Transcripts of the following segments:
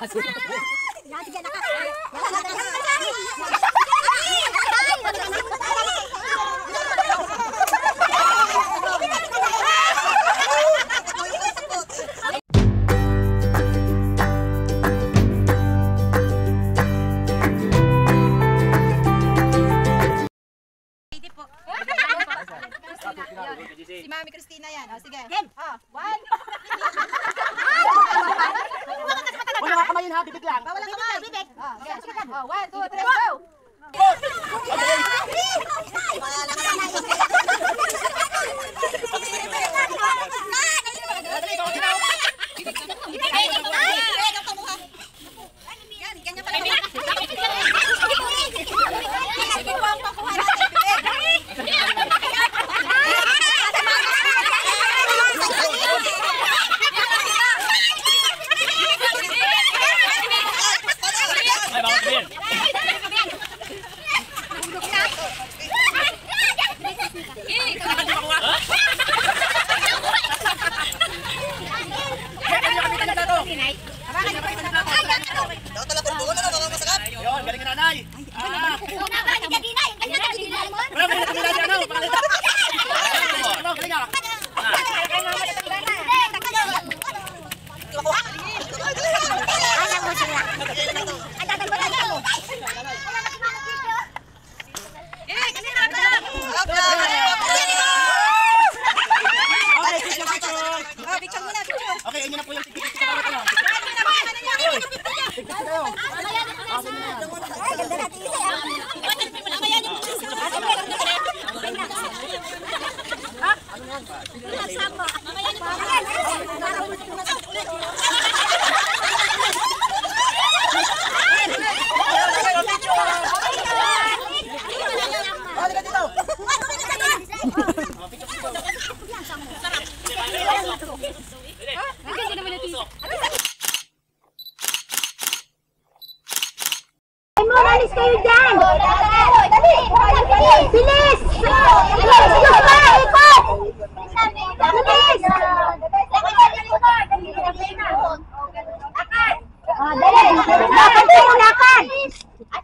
Si Mami Christina yan. O, sige. One. Wala ka kamayin ha, bibig lang. Wala ka kamay, bibig. One, two, three, go! Okay, inyo na po yung ticket sa bawat ano. Alis kayo dyan! Bilis! Bilis! Ikot! Bilis! Dali! Lakad kayo, lakad!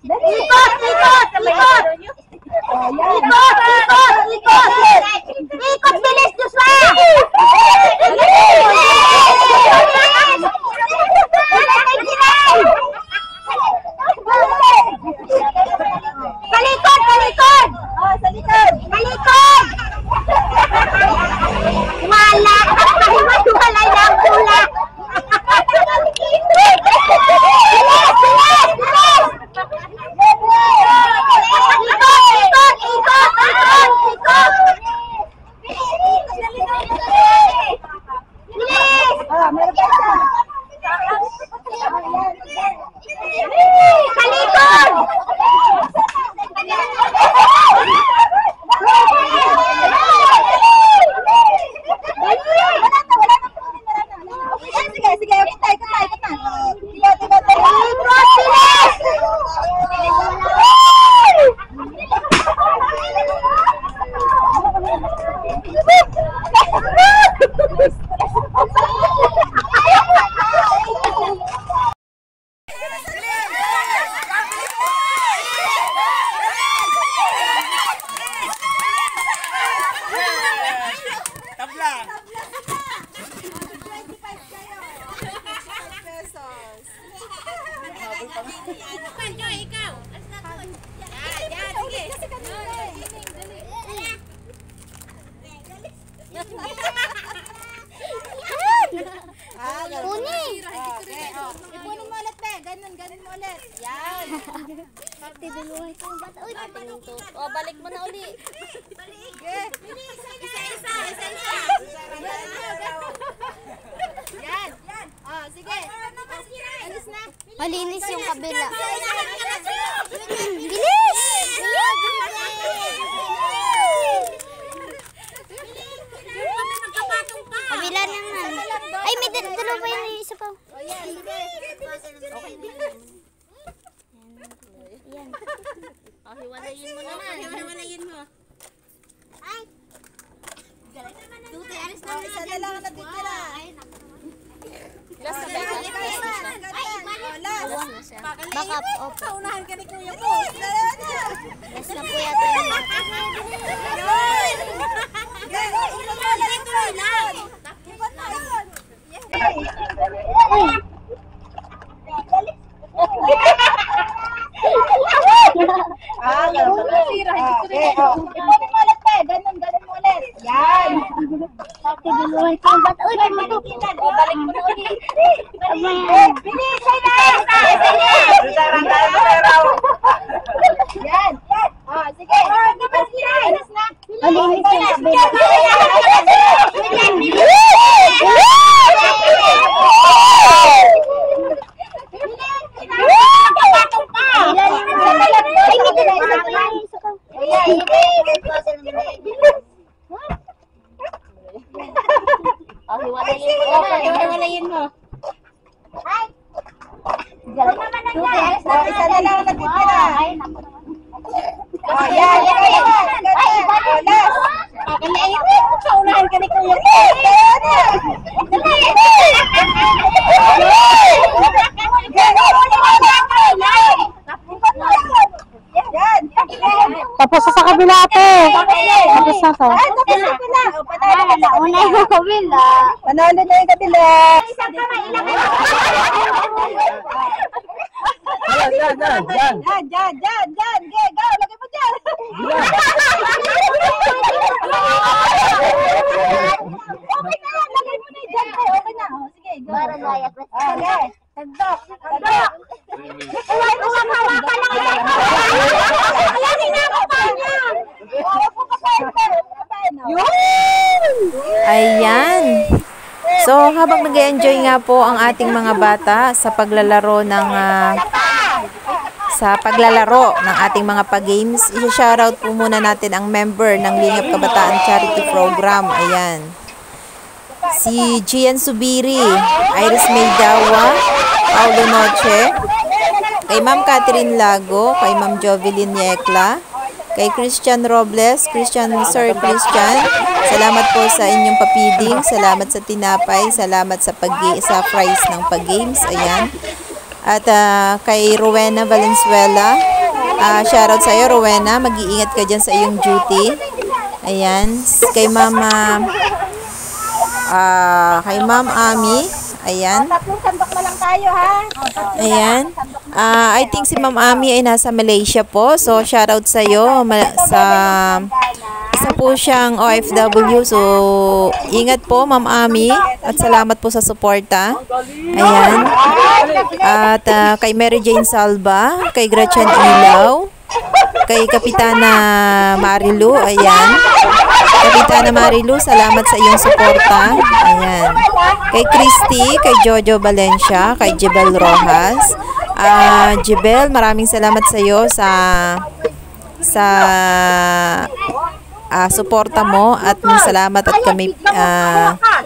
Ikot! Ikot! Ikot! Ikot! Ikot! Ikot! Ikot! Bilis, Joshua! Talikod! Talikod! Sa likod! Talikod! Wala! Mahiwalay na ang pula! Bilis! Bilis! Bilis! Ikot! Ikot! Ikot! Ikot! Bilis! Meron pa siya! Talikod! Sige, sige, ikot na, ikot na, ikot na. Ikot, ipunin mo ulit, be. Ganun mo ulit. Yan. Tibuluhay ko yung bata. Uy, O, balik mo na uli. Isa-isa. Yan. O, sige. Alis na. malinis yung kabila. Bilis! Kabila naman. Ay, may dalawa pa yun yung isa pa. Yan. O, hiwalayin mo naman. Hiwalayin mo. Ay! Tuti, alis na. Isa na lang natitira. Last na ba? Ay, Kakap, opo. Paunahan ka ni Kuya po. Last na po yata yung mga. Tuloy lang. Ganun mo ulit. Yan. Tibiluhan ko yung bato. Balik mo na ulit. Bilis, ay na! Yan. Sige. Alis na. Alis Hiwalayin mo. Isa na lang natitira. Yan. Paunahan ka ni Kuya. Tapos sa kabila ate. Tapos na to. Nauna yung kabila. Panalo na yung kabila. Isang kamay, ilang Diyan. Go, lagay mo dyan. Okay na yan, lagay mo na dyan. Okay na. Sige, go. Okay. Tandok. Uwa ka lang. Ayan, hinako pa niya. Huwag mo kapain. Ayan. So, habang nag-enjoy nga po ang ating mga bata sa paglalaro ng ating mga pag-games, i-shoutout po muna natin ang member ng Lingap Kabataan Charity Program. Ayan. Si Gian Subiri, Iris Maydawa, Paulo Noche, kay Ma'am Catherine Lago, kay Ma'am Jovelyn Yekla, kay Christian Robles, Sir Christian, salamat po sa inyong papiding, salamat sa tinapay, salamat sa prize ng pag-games, ayan. At kay Rowena Valenzuela, shoutout sa iyo Rowena, mag-iingat ka dyan sa iyong duty, ayan. Kay Ma'am Ami, ayan. Tatlong sandok na lang tayo, ha? Ayan. I think si Ma'am Ami ay nasa Malaysia po. So, shoutout sa iyo. Isa po siyang OFW. So, ingat po, Ma'am Ami. At salamat po sa suporta. Ayan. At kay Mary Jane Salva, kay Gretchen Ilaw, kay Kapitana Marilu, ayan. Kapitana Marilu, salamat sa iyong suporta. Ayan. Kay Christy, kay Jojo Valencia, kay Jebel Rojas. Jebel, maraming salamat sa iyo sa suporta mo at salamat at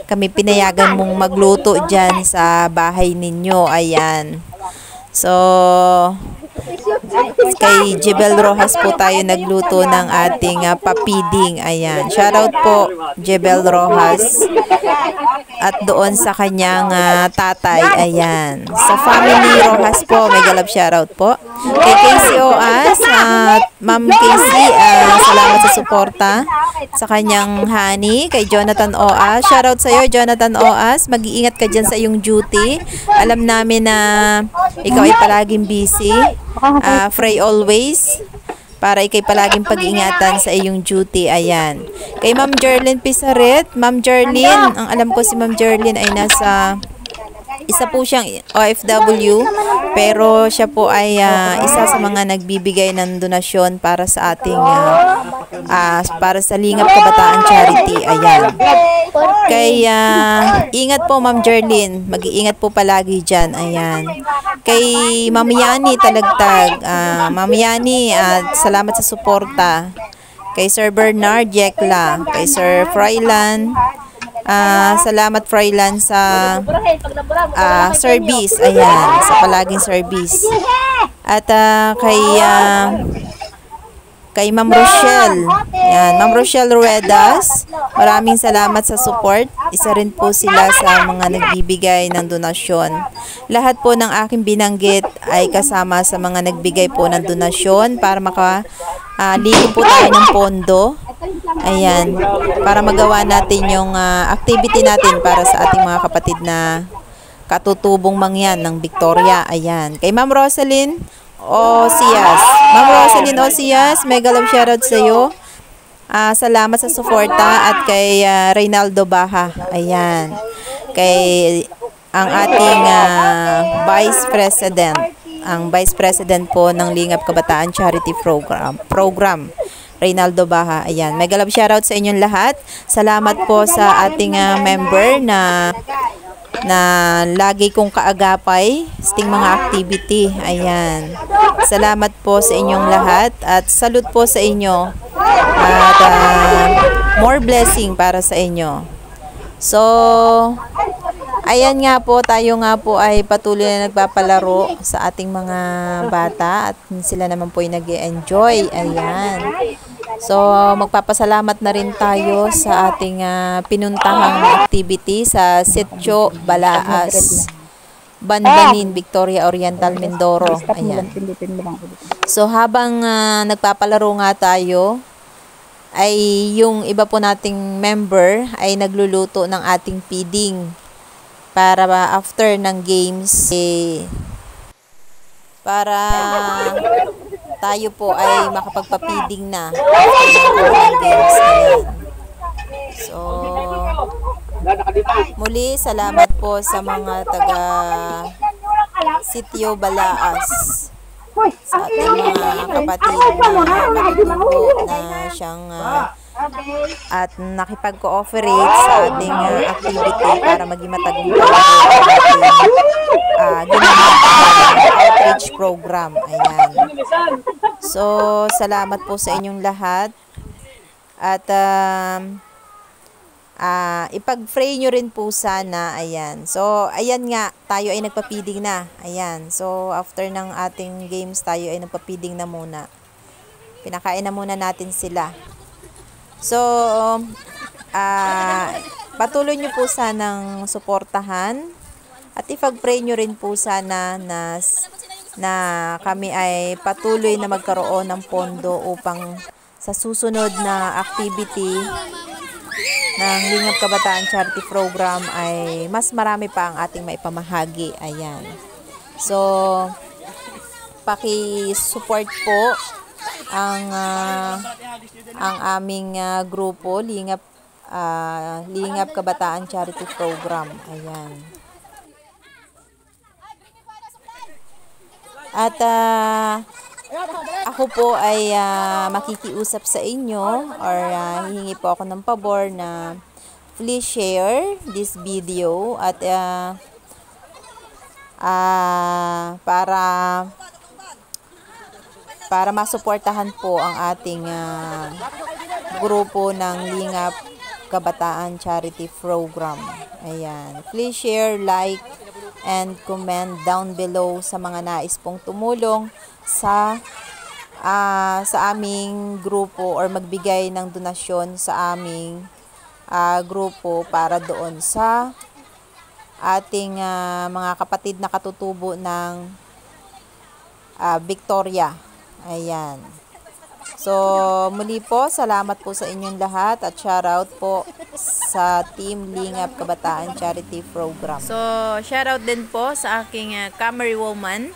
kami pinayagan mong magluto diyan sa bahay ninyo. Ayan. So, kay Jebel Rojas po tayo nagluto ng ating papiding. Ayan. Shoutout po, Jebel Rojas. At doon sa kanyang tatay. Ayan. Sa family Rojas po, may galap shoutout po. Kay Casey Oas, Ma'am Casey, salamat sa suporta sa kanyang honey. Kay Jonathan Oas, shoutout sa iyo, Jonathan Oas. Mag-iingat ka dyan sa iyong duty. Alam namin na ikaw ay palaging busy. Pray always para ikay palaging pag-ingatan sa iyong duty. Ayan. Kay Ma'am Jerlyn Pisaret, Ma'am Jerlyn, ang alam ko si Ma'am Jerlyn ay isa po siyang OFW, pero siya po ay isa sa mga nagbibigay ng donasyon para sa ating para sa Lingap Kabataan Charity. Ayan. Kay ingat po Ma'am Jerlyn, mag-iingat po palagi dyan. Ayan. Kay Ma'am Yani Talagtag, Ma'am Yani, salamat sa suporta. Kay Sir Bernard Yekla, kay Sir Frylan, salamat Frylan sa service, ayan, sa palaging service. At kay kay Ma'am Rochelle. Yan, Ma'am Rochelle Ruedas. Maraming salamat sa support. Isa rin po sila sa mga nagbibigay ng donasyon. Lahat po ng aking binanggit ay kasama sa mga nagbigay po ng donasyon para ligo po tayo ng pondo. Ayan, para magawa natin yung activity natin para sa ating mga kapatid na katutubong mangyan ng Victoria. Ayan, kay Ma'am Rosalyn Osias. Ma'am Rosalyn Osias, mega love shoutout sa iyo. Salamat sa suporta at kay Reynaldo Baha. Ayan. Kay ang ating Vice President. Ang Vice President po ng Lingap Kabataan Charity Program. Reynaldo Baha. Ayan. Mega love shoutout sa inyong lahat. Salamat po sa ating member na lagi kong kaagapay sa ating mga activity. Ayan. Salamat po sa inyong lahat at salute po sa inyo at more blessing para sa inyo. So, ayan nga po, tayo nga po ay patuloy na nagpapalaro sa ating mga bata at sila naman po ay nag-enjoy. Ayan. So, magpapasalamat na rin tayo sa ating pinuntahang activity sa Sitio Balaas, Bandanin, Victoria Oriental, Mindoro. Ayan. So, habang nagpapalaro nga tayo, ay yung iba po nating member ay nagluluto ng ating feeding para after ng games, para tayo po ay makapagpa-feeding na ng games. So, muli salamat po sa mga taga Sitio Balaas, sa ating mga kapatid na katutubo na siyang at nakipag-cooperate sa ating activity para maging matagumpay ang ating outreach program. Ayan. So, salamat po sa inyong lahat at ipag-pray nyo rin po sana. Ayan. So, ayan nga, tayo ay nagpa-feeding na. Ayan. So, after ng ating games, tayo ay nagpa-feeding na muna. Pinakain na muna natin sila. So, patuloy nyo po sanang suportahan at ipag-pray nyo rin po sana na kami ay patuloy na magkaroon ng pondo upang sa susunod na activity ng Lingap Kabataan Charity Program ay mas marami pa ang ating maipamahagi. Ayan. So, paki-support po ang aming grupo, Lingap Kabataan Charity Program. Ayan. At ako po ay makikiusap sa inyo or hihingi po ako ng pabor na please share this video at para masuportahan po ang ating grupo ng Lingap Kabataan Charity Program. Ayan. Please share, like, and comment down below sa mga nais pong tumulong sa aming grupo or magbigay ng donasyon sa aming grupo para doon sa ating mga kapatid na katutubo ng Victoria. Ayan. So, muli po, salamat po sa inyong lahat at shoutout po sa Team Lingap Kabataan Charity Program. So, shoutout din po sa aking camerawoman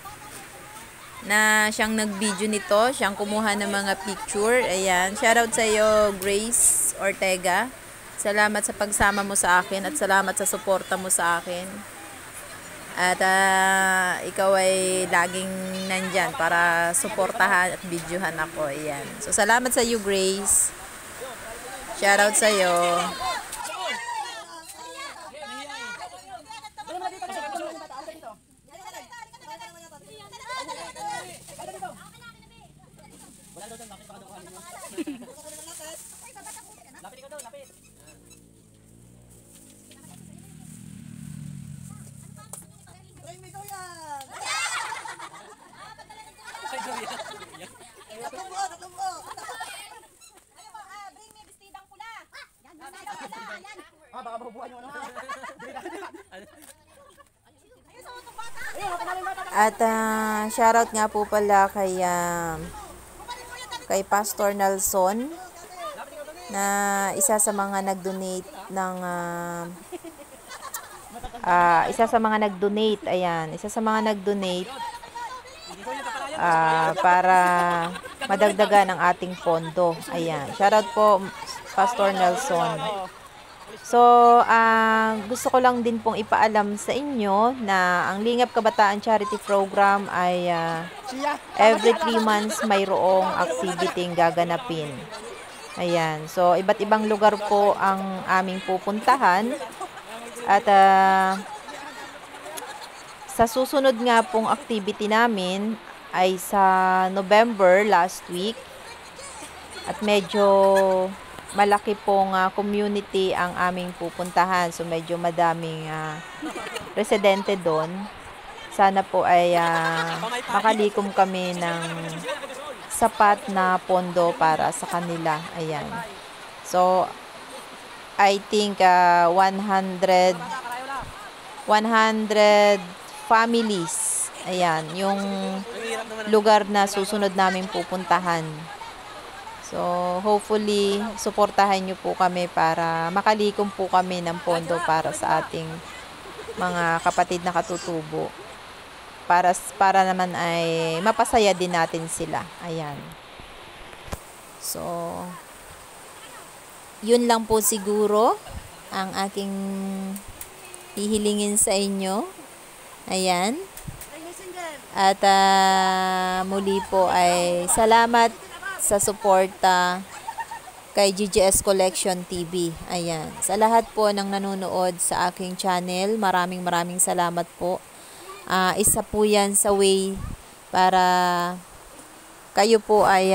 na siyang nag-video nito, siyang kumuha ng mga picture. Ayan, shoutout sa iyo, Grace Ortega. Salamat sa pagsama mo sa akin at salamat sa suporta mo sa akin. At ikaw ay laging nandyan para suportahan at videohan ako. Ayan. So, salamat sa iyo, Grace. Shoutout sa iyo. Ay, Ah, baka mabubuhan yung ano ha. At shoutout nga po pala kay Pastor Nelson na isa sa mga nag-donate ng para madagdagan ang ating pondo. Ayan. Shoutout po Pastor Nelson. So, gusto ko lang din pong ipaalam sa inyo na ang Lingap Kabataan Charity Program ay every 3 months mayroong activity gaganapin. Ayan. So, iba't ibang lugar po ang aming pupuntahan. At sa susunod nga pong activity namin ay sa November last week. At medyo malaki pong community ang aming pupuntahan. So, medyo madaming residente doon. Sana po ay makalikom kami ng sapat na pondo para sa kanila. Ayan. So, I think 100 families. Ayan, yung lugar na susunod namin pupuntahan. So, hopefully, suportahan nyo po kami para makalikom po kami ng pondo para sa ating mga kapatid na katutubo. Para naman ay mapasaya din natin sila. Ayan. So, yun lang po siguro ang aking hihilingin sa inyo. Ayan. At muli po ay salamat sa suporta kay GGS Collection TV. Ayan. Sa lahat po ng nanonood sa aking channel, maraming salamat po. Isa po yan sa way para kayo po ay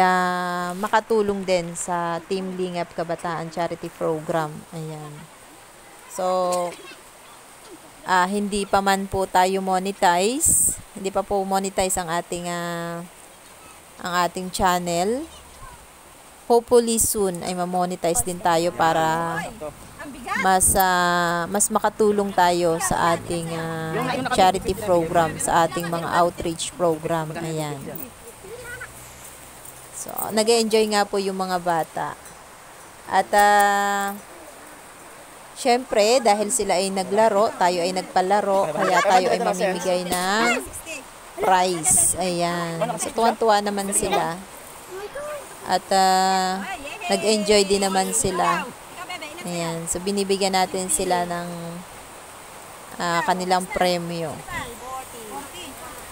makatulong din sa Team Lingap Kabataan Charity Program. Ayan. So, hindi pa man po tayo monetize. Hindi pa po monetize ang ating channel. Hopefully soon ay ma-monetize din tayo para mas makatulong tayo sa ating charity program, sa ating mga outreach program. Ayan. So, nag-enjoy nga po yung mga bata. At syempre, dahil sila ay naglaro, tayo ay nagpalaro, kaya tayo ay mamimigay ng prize. Ayan. So, tuwan-tuwa naman sila. At nag-enjoy din naman sila. Ayan. So, binibigyan natin sila ng kanilang premyo.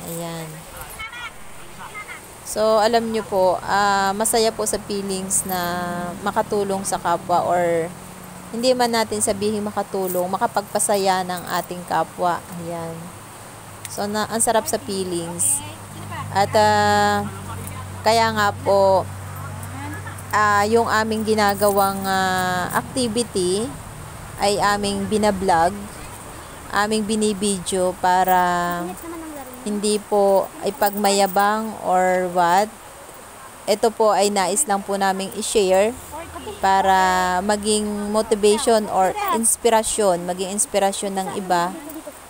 Ayan. So, alam nyo po, masaya po sa feelings na makatulong sa kapwa, or hindi man natin sabihin makatulong, makapagpasaya ng ating kapwa. Ayan. So, ang sarap sa feelings. At kaya nga po, yung aming ginagawang activity ay aming binablog, aming binibidyo para hindi po ay pagmayabang or what. Ito po ay nais lang po naming i-share para maging motivation or inspirasyon, maging inspirasyon ng iba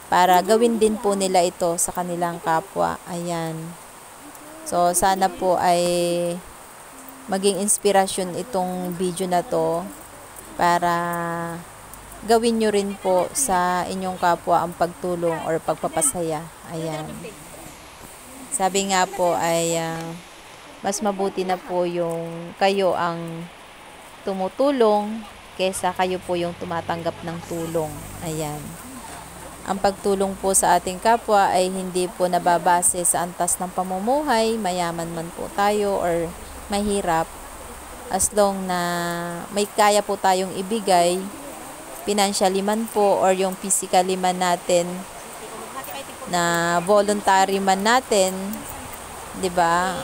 para gawin din po nila ito sa kanilang kapwa. Ayan. So, sana po ay maging inspirasyon itong video na to para gawin nyo rin po sa inyong kapwa ang pagtulong or pagpapasaya. Ayan. Sabi nga po ay mas mabuti na po yung kayo ang tumutulong kesa kayo po yung tumatanggap ng tulong. Ayan. Ang pagtulong po sa ating kapwa ay hindi po nababase sa antas ng pamumuhay, mayaman man po tayo or mahirap. As long na may kaya po tayong ibigay, financially man po or yung physically man natin, na voluntary man natin, 'di ba?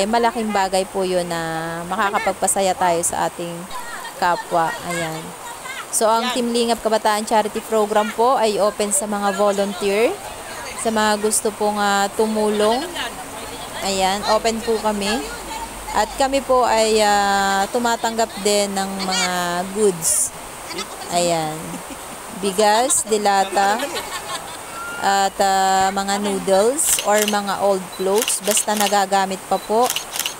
Malaking bagay po 'yun na makakapagpasaya tayo sa ating kapwa. Ayan. So, ang Team Lingap Kabataan Charity Program po ay open sa mga volunteer, sa mga gusto pong tumulong. Ayan, open po kami. At kami po ay tumatanggap din ng mga goods Ayan. Bigas, dilata, at mga noodles or mga old clothes. Basta nagagamit pa po.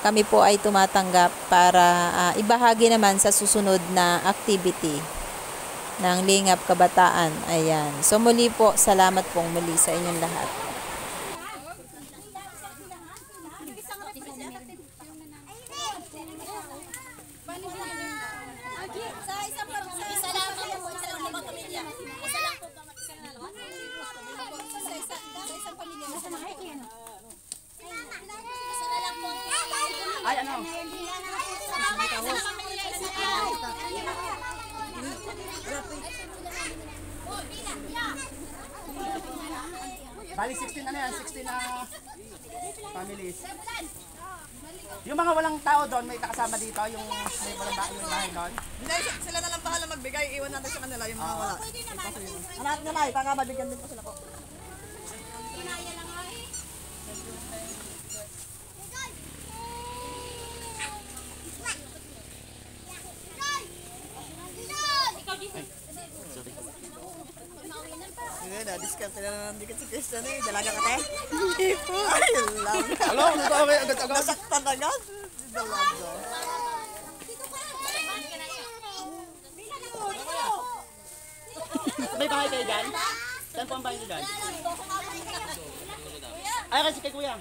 Kami po ay tumatanggap para ibahagi naman sa susunod na activity ng Lingap Kabataan. Ayan. So muli po, salamat pong muli sa inyong lahat. Ay, ano? Bali 16 ano yan? 16 na families. Yung mga walang tao doon, may nakasama dito, yung may walang bahay doon. Hindi, sila na lang bahala magbigay. Iwan natin sa kanila yung mga wala. Anak na lang, baka mabigyan din po sila po. Hindi na, discount na lang dikit si Christian eh. Dalaga ka te? Hindi po. Ay, lang. Hello, nito okay, agad-agad. Nasaktan agad. Dalaga. May bahay kayo dyan? Saan po ang bahay niyo dyan? Ay, kasi kay kuya.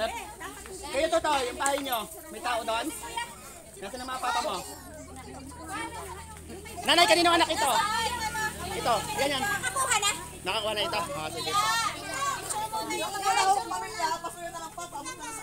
Bet, kayo totoo, yung bahay niyo, may tao doon? Nasaan ang mga papa mo? Nanay, kaninong anak ito? Ito, yan yan. Nakakuha na ito? Ah, sige. Wala akong pamilya, pasuyo na lang pa. Paabot na lang sa